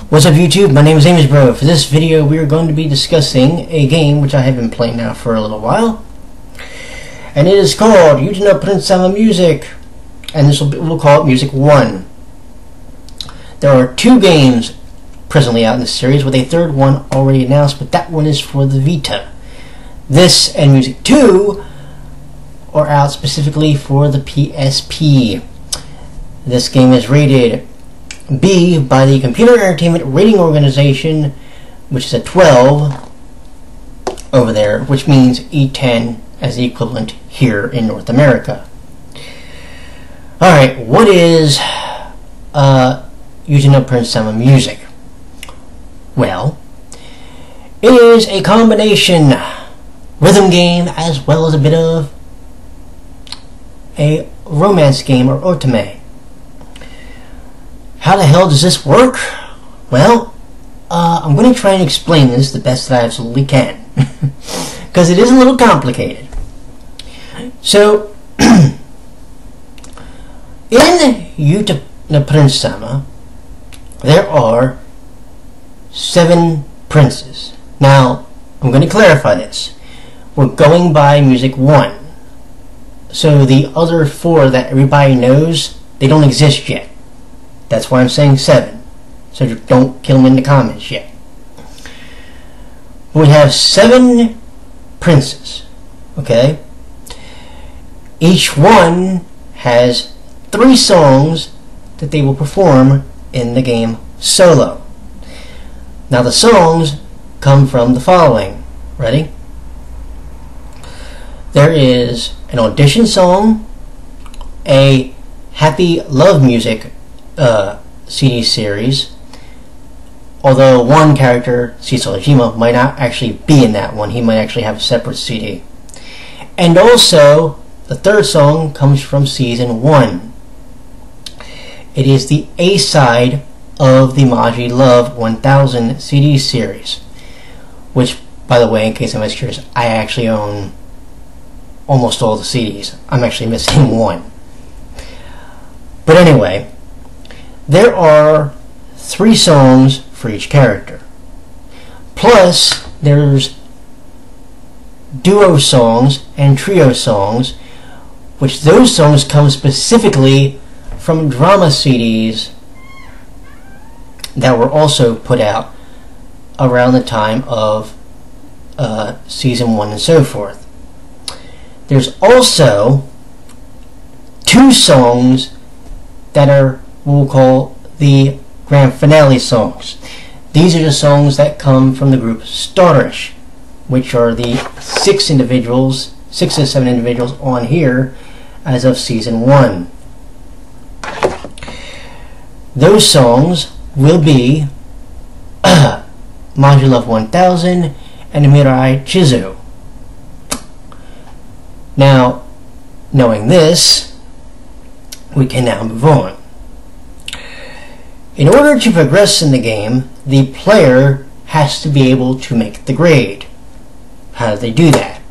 What's up YouTube? My name is Amisbro. For this video we are going to be discussing a game which I have been playing now for a little while. And it is called Utena Prince-sama Music. And we'll call it Music 1. There are 2 games presently out in the series with a third one already announced, but that one is for the Vita. This and Music 2 are out specifically for the PSP. This game is rated B by the Computer Entertainment Rating Organization, which is a 12 over there, which means E10 as the equivalent here in North America. Alright, what is Utena Prince-sama Music? Well, it is a combination rhythm game as well as a bit of a romance game, or Otome. How the hell does this work? Well, I'm going to try and explain this the best that I absolutely can, because it is a little complicated. So, in Utena Prince-sama, there are 7 princes. Now, I'm going to clarify this. We're going by Music 1. So the other 4 that everybody knows, they don't exist yet. That's why I'm saying 7. So don't kill them in the comments yet. We have 7 princes. Okay? Each one has 3 songs that they will perform in the game solo. Now the songs come from the following. Ready? There is an audition song, a Happy Love Music CD series, although one character, Seiyuu, might not actually be in that one. He might actually have a separate CD. And also, the third song comes from Season 1. It is the A-side of the Maji Love 1000 CD series, which, by the way, in case anybody's curious, I actually own almost all the CDs. I'm actually missing one. But anyway, there are 3 songs for each character. Plus, there's duo songs and trio songs, which those songs come specifically from drama CDs that were also put out around the time of Season 1 and so forth. There's also 2 songs that are what we'll call the grand finale songs. These are the songs that come from the group STARISH, which are the 6 to 7 individuals on here as of Season 1. Those songs will be Maji Love 1000 and Mirai Chizu. Now, knowing this, we can now move on. In order to progress in the game, the player has to be able to make the grade. How do they do that?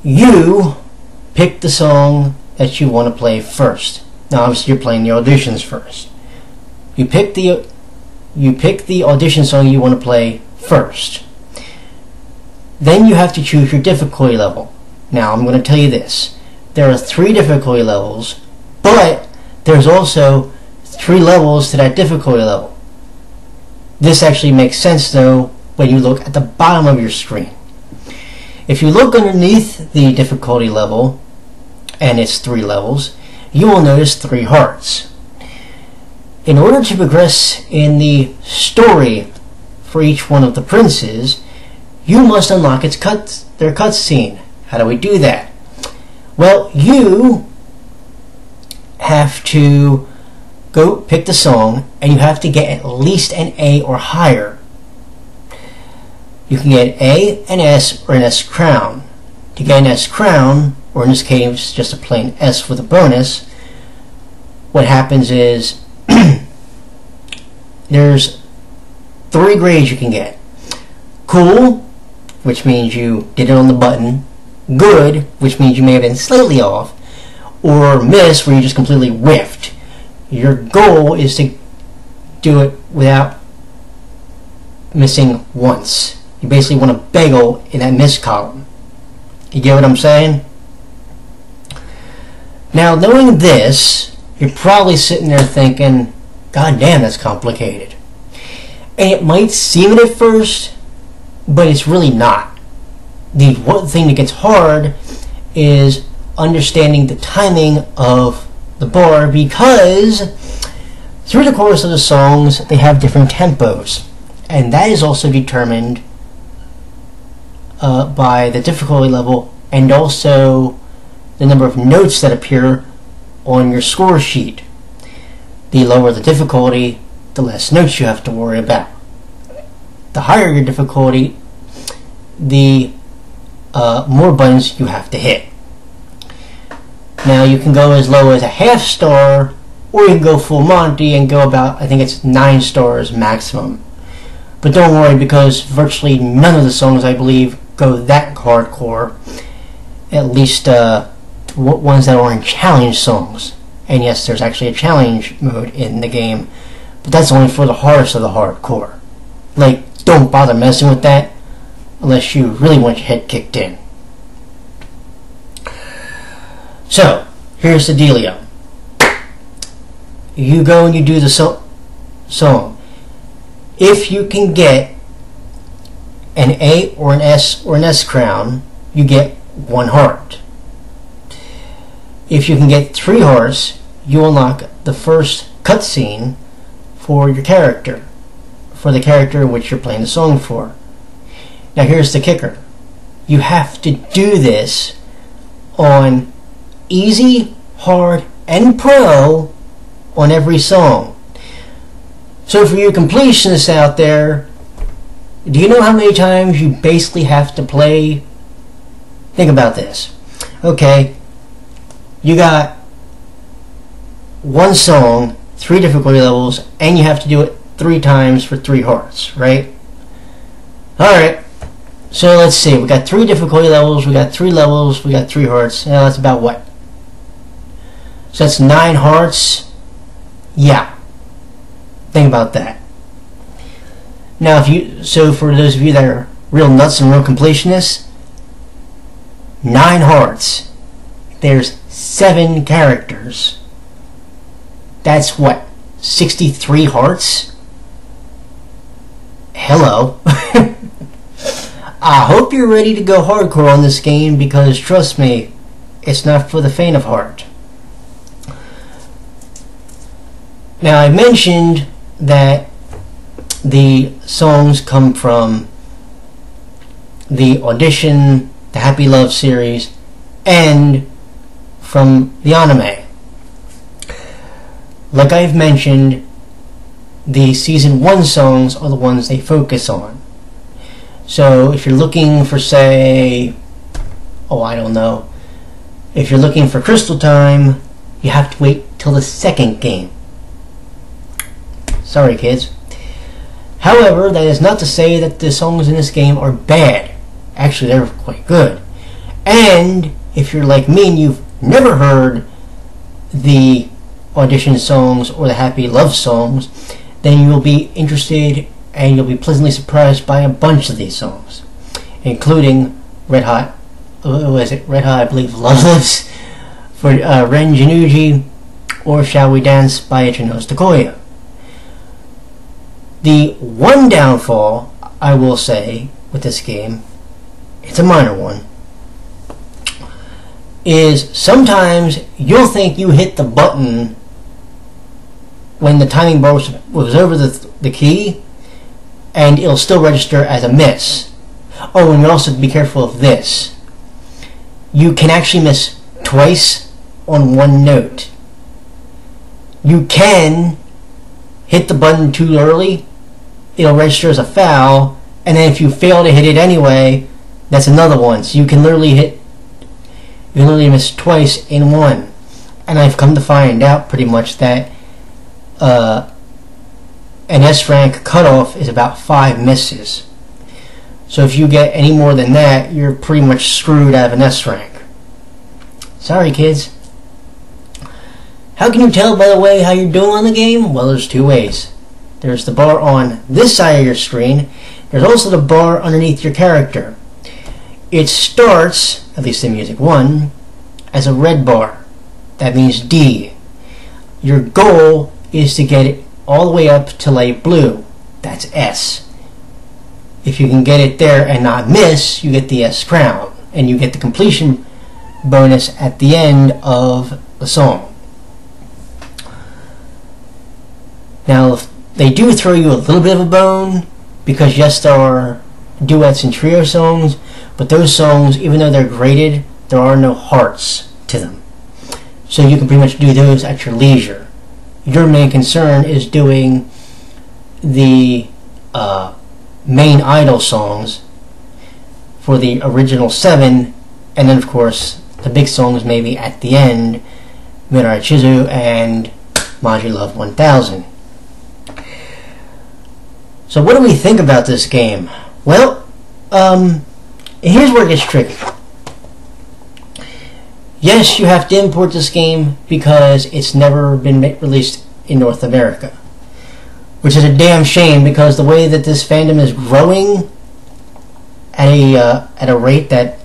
You pick the song that you want to play first. Now, obviously, you're playing the auditions first. You pick the audition song you want to play first. Then you have to choose your difficulty level. Now, I'm going to tell you this. There are 3 difficulty levels, but there's also 3 levels to that difficulty level. This actually makes sense, though, when you look at the bottom of your screen. If you look underneath the difficulty level, and it's 3 levels, you will notice 3 hearts. In order to progress in the story for each one of the princes, you must unlock their cutscene. How do we do that? Well, you have to go pick the song, and you have to get at least an A or higher. You can get A, an S, or an S crown. To get an S crown, or in this case just a plain S with a bonus, what happens is there's 3 grades you can get. Cool, which means you did it on the button. Good, which means you may have been slightly off. Or miss, where you just completely whiffed. Your goal is to do it without missing once. You basically want a bagel in that miss column. You get what I'm saying? Now, knowing this, you're probably sitting there thinking, God damn, that's complicated. And it might seem it at first, but it's really not. The one thing that gets hard is understanding the timing of the bar, because through the course of the songs, they have different tempos. And that is also determined by the difficulty level and also the number of notes that appear on your score sheet. The lower the difficulty, the less notes you have to worry about. The higher your difficulty, the more buttons you have to hit. Now you can go as low as a half star, or you can go full Monty and go about, I think it's 9 stars maximum. But don't worry, because virtually none of the songs, I believe, go that hardcore. At least ones that are in challenge songs. And yes, there's actually a challenge mode in the game, but that's only for the hardest of the hardcore. Like, don't bother messing with that unless you really want your head kicked in. So, here's the dealio. You go and you do the song. If you can get an A or an S or an S crown, you get 1 heart. If you can get 3 hearts, you unlock the first cutscene for your character, for the character in which you're playing the song for. Now here's the kicker. You have to do this on easy, hard, and pro on every song. So for you completionists out there, do you know how many times you basically have to play? Think about this. Okay, you got 1 song, 3 difficulty levels, and you have to do it 3 times for 3 hearts, right? Alright, so let's see. We got 3 difficulty levels, we got 3 levels, we got 3 hearts. Now that's about what? So that's 9 hearts. Yeah. Think about that. Now, so for those of you that are real nuts and real completionists, 9 hearts. There's 7 characters. That's what? 63 hearts? Hello. I hope you're ready to go hardcore on this game, because trust me, it's not for the faint of heart. Now, I mentioned that the songs come from the Audition, the Happy Love series, and from the anime. Like I've mentioned, the Season 1 songs are the ones they focus on. So if you're looking for, say, I don't know, if you're looking for Crystal Time, you have to wait till the 2nd game. Sorry, kids. However, that is not to say that the songs in this game are bad. Actually, they're quite good. And if you're like me and you've never heard the Audition songs or the Happy Love songs, then you'll be interested and you'll be pleasantly surprised by a bunch of these songs, including Red Hot, I believe, Love Lives for Ren Januji, or Shall We Dance by Ichinos Takoya. The one downfall, I will say, with this game, it's a minor one, is sometimes you'll think you hit the button when the timing bar was over the key, and it'll still register as a miss. Oh, and you also have to be careful of this. You can actually miss twice on 1 note. You can hit the button too early, it'll register as a foul, and then if you fail to hit it anyway, that's another one. So you can literally miss twice in 1. And I've come to find out pretty much that an S rank cutoff is about 5 misses. So if you get any more than that, you're pretty much screwed out of an S rank. Sorry, kids. How can you tell, by the way, how you're doing on the game? Well, there's 2 ways. There's the bar on this side of your screen. There's also the bar underneath your character. It starts, at least in Music 1, as a red bar. That means D. Your goal is to get it all the way up to light blue. That's S. If you can get it there and not miss, you get the S crown. And you get the completion bonus at the end of the song. Now, they do throw you a little bit of a bone, because yes, there are duets and trio songs, but those songs, even though they're graded, there are no hearts to them. So you can pretty much do those at your leisure. Your main concern is doing the main idol songs for the original 7, and then of course the big songs maybe at the end, Mirai Chizu and Maji Love 1000. So what do we think about this game? Well, here's where it gets tricky. Yes, you have to import this game because it's never been released in North America, which is a damn shame, because the way that this fandom is growing at a rate that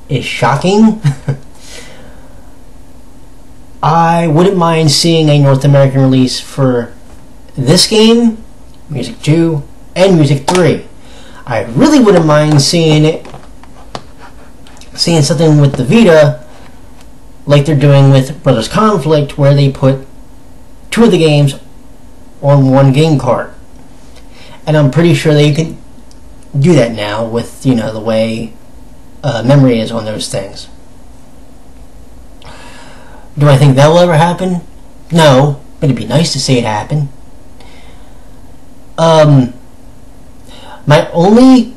is shocking, I wouldn't mind seeing a North American release for this game, Music 2, and Music 3. I really wouldn't mind seeing something with the Vita, like they're doing with Brothers Conflict, where they put 2 of the games on one game cart. And I'm pretty sure they can do that now with, you know, the way memory is on those things. Do I think that will ever happen? No, but it'd be nice to see it happen. My only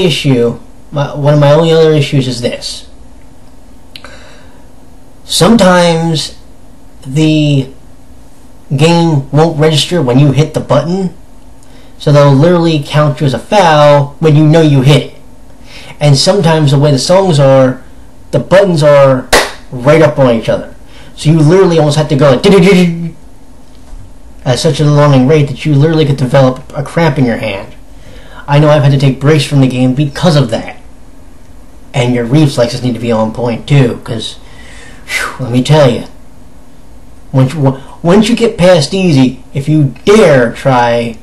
issue, one of my only other issues is this. Sometimes the game won't register when you hit the button, so they'll literally count you as a foul when you know you hit it. And sometimes the way the songs are, the buttons are right up on each other, so you literally almost have to go like at such an alarming rate that you literally could develop a cramp in your hand. I know I've had to take breaks from the game because of that. And your reflexes need to be on point too, because let me tell you, once you get past easy, if you dare try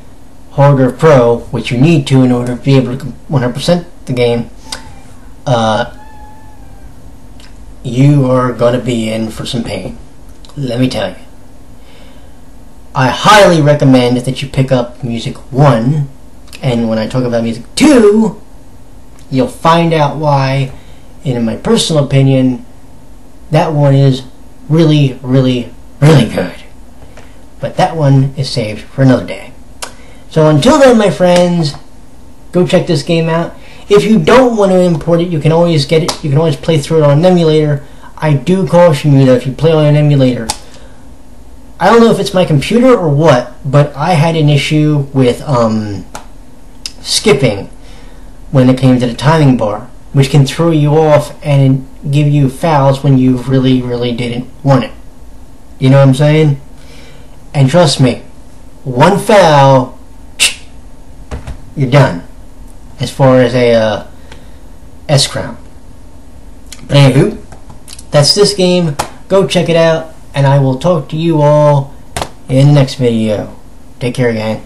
harder pro, which you need to in order to be able to 100% the game, you are going to be in for some pain. Let me tell you. I highly recommend that you pick up Music 1, and when I talk about Music 2, you'll find out why, and in my personal opinion, that one is really, really, really good. But that one is saved for another day. So until then, my friends, go check this game out. If you don't want to import it, you can always get it. You can always play through it on an emulator. I do caution you that if you play on an emulator, I don't know if it's my computer or what, but I had an issue with skipping when it came to the timing bar, which can throw you off and give you fouls when you really, really didn't want it. You know what I'm saying? And trust me, one foul, you're done, as far as a S crown. But anywho, that's this game. Go check it out, and I will talk to you all in the next video. Take care, gang.